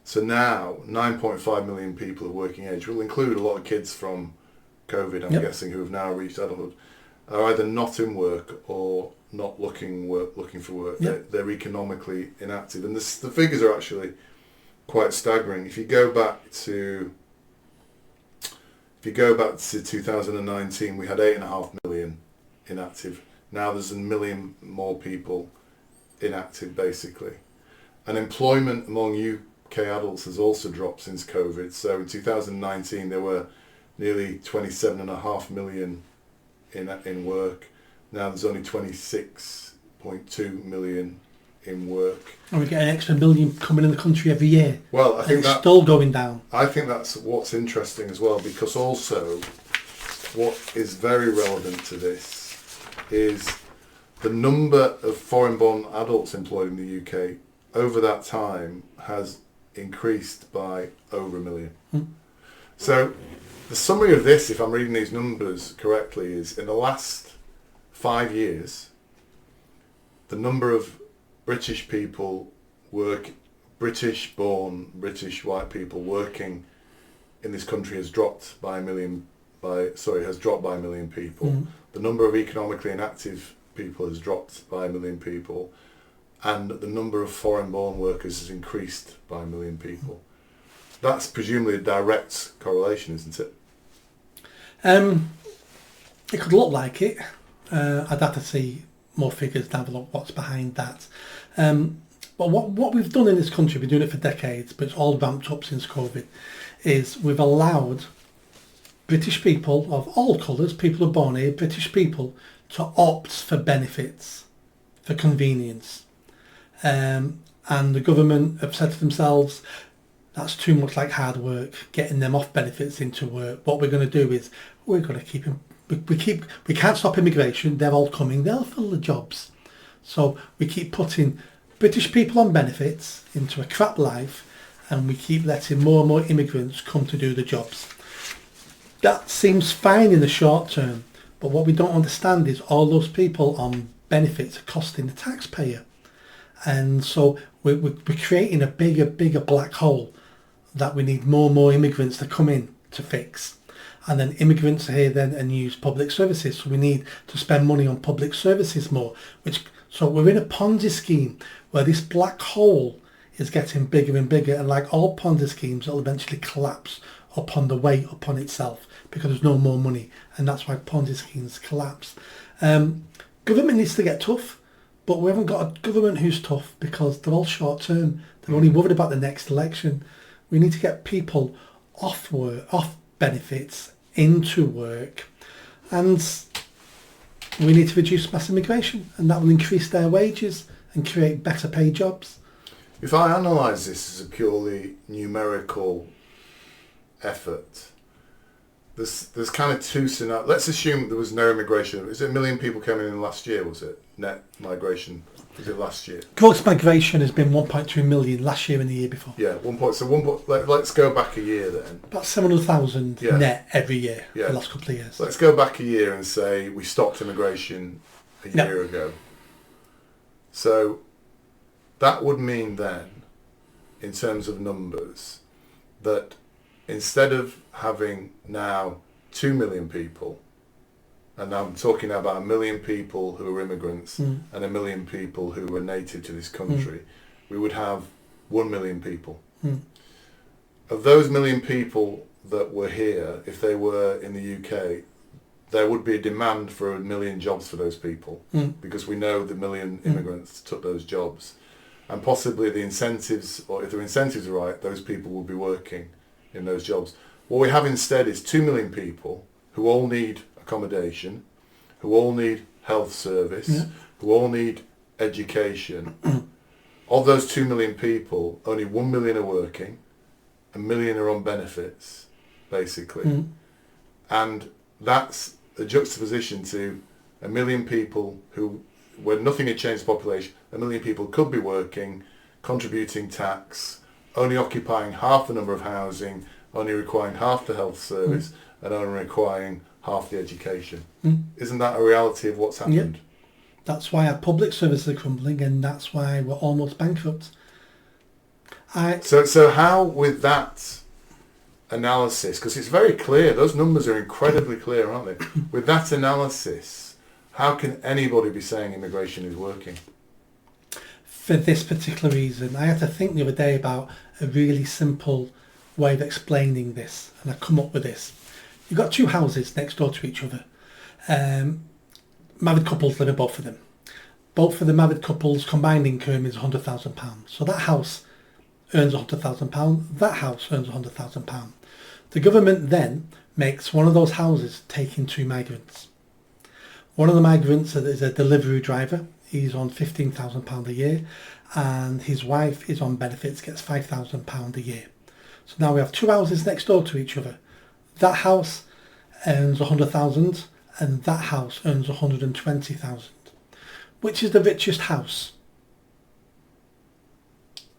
So now 9.5 million people of working age, will include a lot of kids from COVID, I'm guessing, who have now reached adulthood, are either not in work or not looking for work. They're economically inactive, and the figures are actually quite staggering. If you go back to 2019, we had 8.5 million inactive. Now there's 1 million more people inactive, basically. And employment among UK adults has also dropped since COVID. So in 2019 there were nearly 27.5 million in work. Now there's only 26.2 million in work. And we get an extra million coming in the country every year. Well, I think it's still going down. I think that's what's interesting as well, because also what is very relevant to this is the number of foreign-born adults employed in the UK over that time has increased by over 1 million. So the summary of this, if I'm reading these numbers correctly, is in the last 5 years, the number of British people British-born, British white people working in this country has dropped by 1 million. Has dropped by 1 million people. The number of economically inactive people has dropped by 1 million people, and the number of foreign-born workers has increased by 1 million people. That's presumably a direct correlation, isn't it? It could look like it. I'd have to see more figures to have a look what's behind that. But what we've done in this country, we've been doing it for decades, but it's all ramped up since COVID, is we've allowed British people of all colours, people who are born here, British people, to opt for benefits, for convenience. And the government have said to themselves, that's too much like hard work, getting them off benefits into work. What we're going to do is we're going to keep them. We can't stop immigration. They're all coming. They'll fill the jobs. So we keep putting British people on benefits into a crap life, and we keep letting more and more immigrants come to do the jobs. That seems fine in the short term, but what we don't understand is all those people on benefits are costing the taxpayer. And so we're creating a bigger black hole that we need more and more immigrants to come in to fix. And then immigrants are here then and use public services. So we need to spend money on public services more. So we're in a Ponzi scheme where this black hole is getting bigger and bigger. And like all Ponzi schemes, it'll eventually collapse upon the way upon itself because there's no more money. And that's why Ponzi schemes collapse. Government needs to get tough. But we haven't got a government who's tough because they're all short term. They're only worried about the next election. We need to get people off work, off benefits, into work, and we need to reduce mass immigration, and that will increase their wages and create better paid jobs. If I analyse this as a purely numerical effort, there's kind of two scenarios. Let's assume there was no immigration. Is it 1 million people coming in last year, was it? Net migration, was it last year? Gross migration has been 1.2 million last year and the year before. Yeah, let's go back a year then. About 700,000 net every year for the last couple of years. Let's go back a year and say we stopped immigration a year ago. So that would mean then, in terms of numbers, that instead of having now 2 million people, and I'm talking about 1 million people who are immigrants and 1 million people who are native to this country, we would have 1 million people. Of those 1 million people that were here, if they were in the UK, there would be a demand for 1 million jobs for those people because we know the 1 million immigrants took those jobs. And possibly the incentives, or if the incentives are right, those people will be working in those jobs. What we have instead is 2 million people who all need accommodation, who all need health service, who all need education. Of those 2 million people, only 1 million are working, 1 million are on benefits, basically. And that's a juxtaposition to 1 million people who, when nothing had changed the population, 1 million people could be working, contributing tax, only occupying half the number of housing, only requiring half the health service, and only requiring half the education. Isn't that a reality of what's happened? Yep. That's why our public services are crumbling, and that's why we're almost bankrupt. So how with that analysis, because it's very clear, those numbers are incredibly clear, aren't they? With that analysis, how can anybody be saying immigration is working? For this particular reason, I had to think the other day about a really simple way of explaining this, and I come up with this. You've got two houses next door to each other. Married couples live in both of them. Both of the married couples' combined income is £100,000. So that house earns £100,000. That house earns £100,000. The government then makes one of those houses take in two migrants. One of the migrants is a delivery driver. He's on £15,000 a year, and his wife is on benefits, gets £5,000 a year. So now we have two houses next door to each other. That house earns £100,000 and that house earns £120,000. Which is the richest house?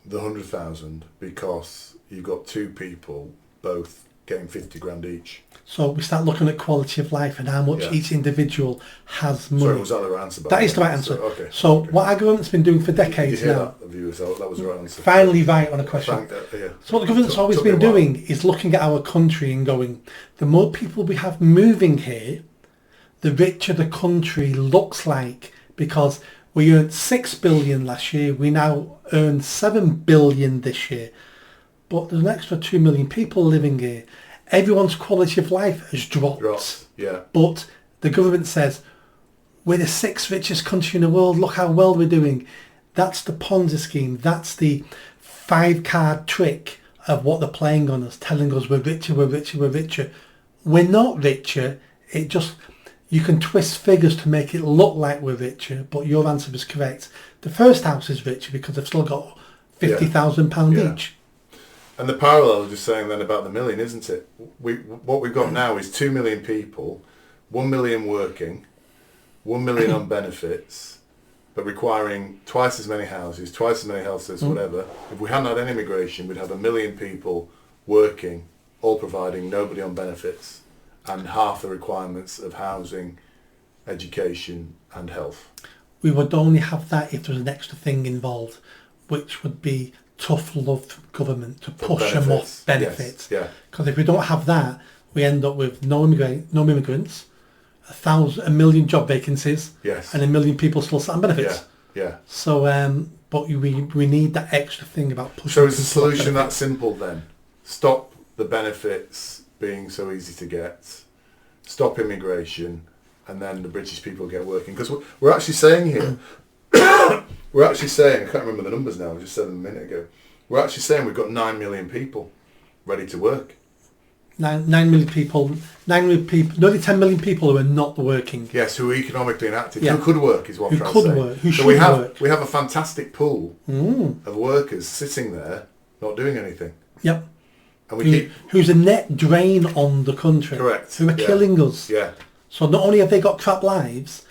The 100,000, because you've got two people both getting 50 grand each. So we start looking at quality of life and how much each individual has money. Sorry, was that the right answer? That is the right answer. So what our government's been doing for decades now. That was the right answer. Finally right on a question. So what the government's always been doing is looking at our country and going, the more people we have moving here, the richer the country looks like, because we earned 6 billion last year, we now earn 7 billion this year. But there's an extra 2 million people living here. Everyone's quality of life has dropped. Yeah. But the government says, we're the sixth richest country in the world, look how well we're doing. That's the Ponzi scheme. That's the 5-card trick of what they're playing on us, telling us we're richer, we're richer, we're richer. We're not richer. It just, you can twist figures to make it look like we're richer, but your answer was correct. The first house is richer because they've still got £50,000 each. And the parallel is just saying then about the million, isn't it? What we've got now is 2 million people, 1 million working, 1 million on benefits, but requiring twice as many houses, twice as many houses, whatever. If we hadn't had any immigration, we'd have 1 million people working, all providing, nobody on benefits, and half the requirements of housing, education and health. We would only have that if there was an extra thing involved, which would be tough love from government to push them off benefits. Because if we don't have that, we end up with no immigrants, 1 million job vacancies, and 1 million people still sat on benefits. So, but we need that extra thing about pushing. So is the solution that simple then? Stop the benefits being so easy to get, stop immigration, and then the British people get working. Because we're actually saying here, we're actually saying, I can't remember the numbers now, I just said them a minute ago, we're actually saying we've got 9 million people ready to work. 9 million people, nearly 10 million people who are not working. Yes, who are economically inactive, who could work is what I'm trying to say. Who could work, who should work. We have a fantastic pool of workers sitting there not doing anything. Yep. And who's a net drain on the country. Correct. Who are killing us. Yeah. So not only have they got crap lives,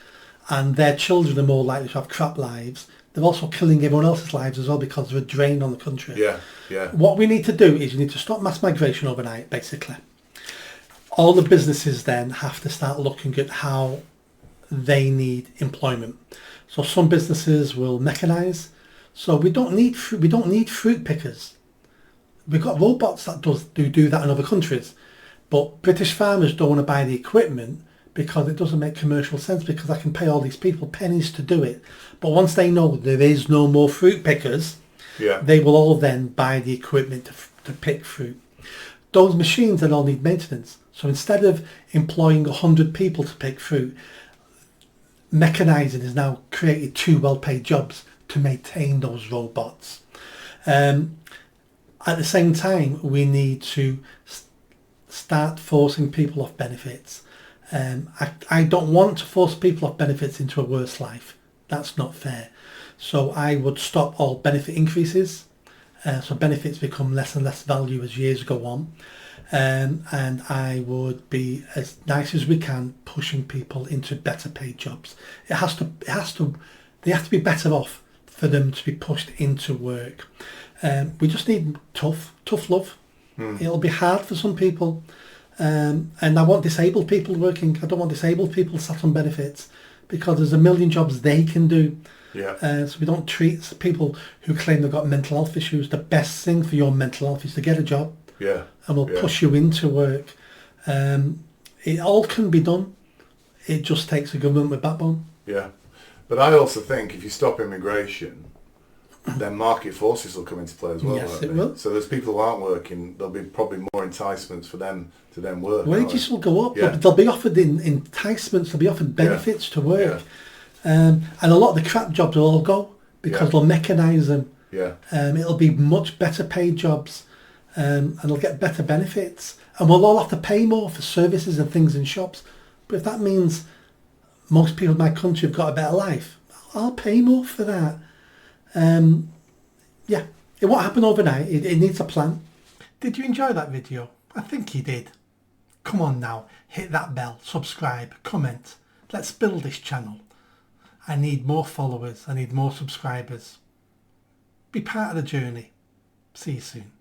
and their children are more likely to have crap lives, they're also killing everyone else's lives as well because they're a drain on the country. Yeah. What we need to do is we need to stop mass migration overnight, basically. All the businesses then have to start looking at how they need employment. So some businesses will mechanise. So we don't need fruit pickers. We've got robots that do that in other countries. But British farmers don't want to buy the equipment because it doesn't make commercial sense, because I can pay all these people pennies to do it. But once they know there is no more fruit pickers, they will all then buy the equipment to pick fruit. Those machines then all need maintenance. So instead of employing 100 people to pick fruit, mechanising has now created 2 well-paid jobs to maintain those robots. At the same time, we need to start forcing people off benefits. I don't want to force people off benefits into a worse life. That's not fair. So I would stop all benefit increases. So benefits become less and less value as years go on. And I would be as nice as we can pushing people into better paid jobs. They have to be better off for them to be pushed into work. We just need tough love. It'll be hard for some people. And I want disabled people working. I don't want disabled people sat on benefits, because there's 1 million jobs they can do. Yeah. So we don't treat people who claim they've got mental health issues. The best thing for your mental health is to get a job. Yeah. And we'll push you into work. It all can be done. It just takes a government with backbone. Yeah. But I also think if you stop immigration, then market forces will come into play as well. Yes, it they? will. So there's people who aren't working, there'll be probably more enticements for them to then work. Wages will go up. Yeah. They'll be offered enticements. They'll be offered benefits to work. Yeah. And a lot of the crap jobs will all go because they'll mechanise them. Yeah. It'll be much better paid jobs, and they'll get better benefits. And we'll all have to pay more for services and things in shops. But if that means most people in my country have got a better life, I'll pay more for that. Yeah, it won't happen overnight. It needs a plan. Did you enjoy that video? I think you did. Come on now, hit that bell, subscribe, comment. Let's build this channel. I need more followers. I need more subscribers. Be part of the journey. See you soon.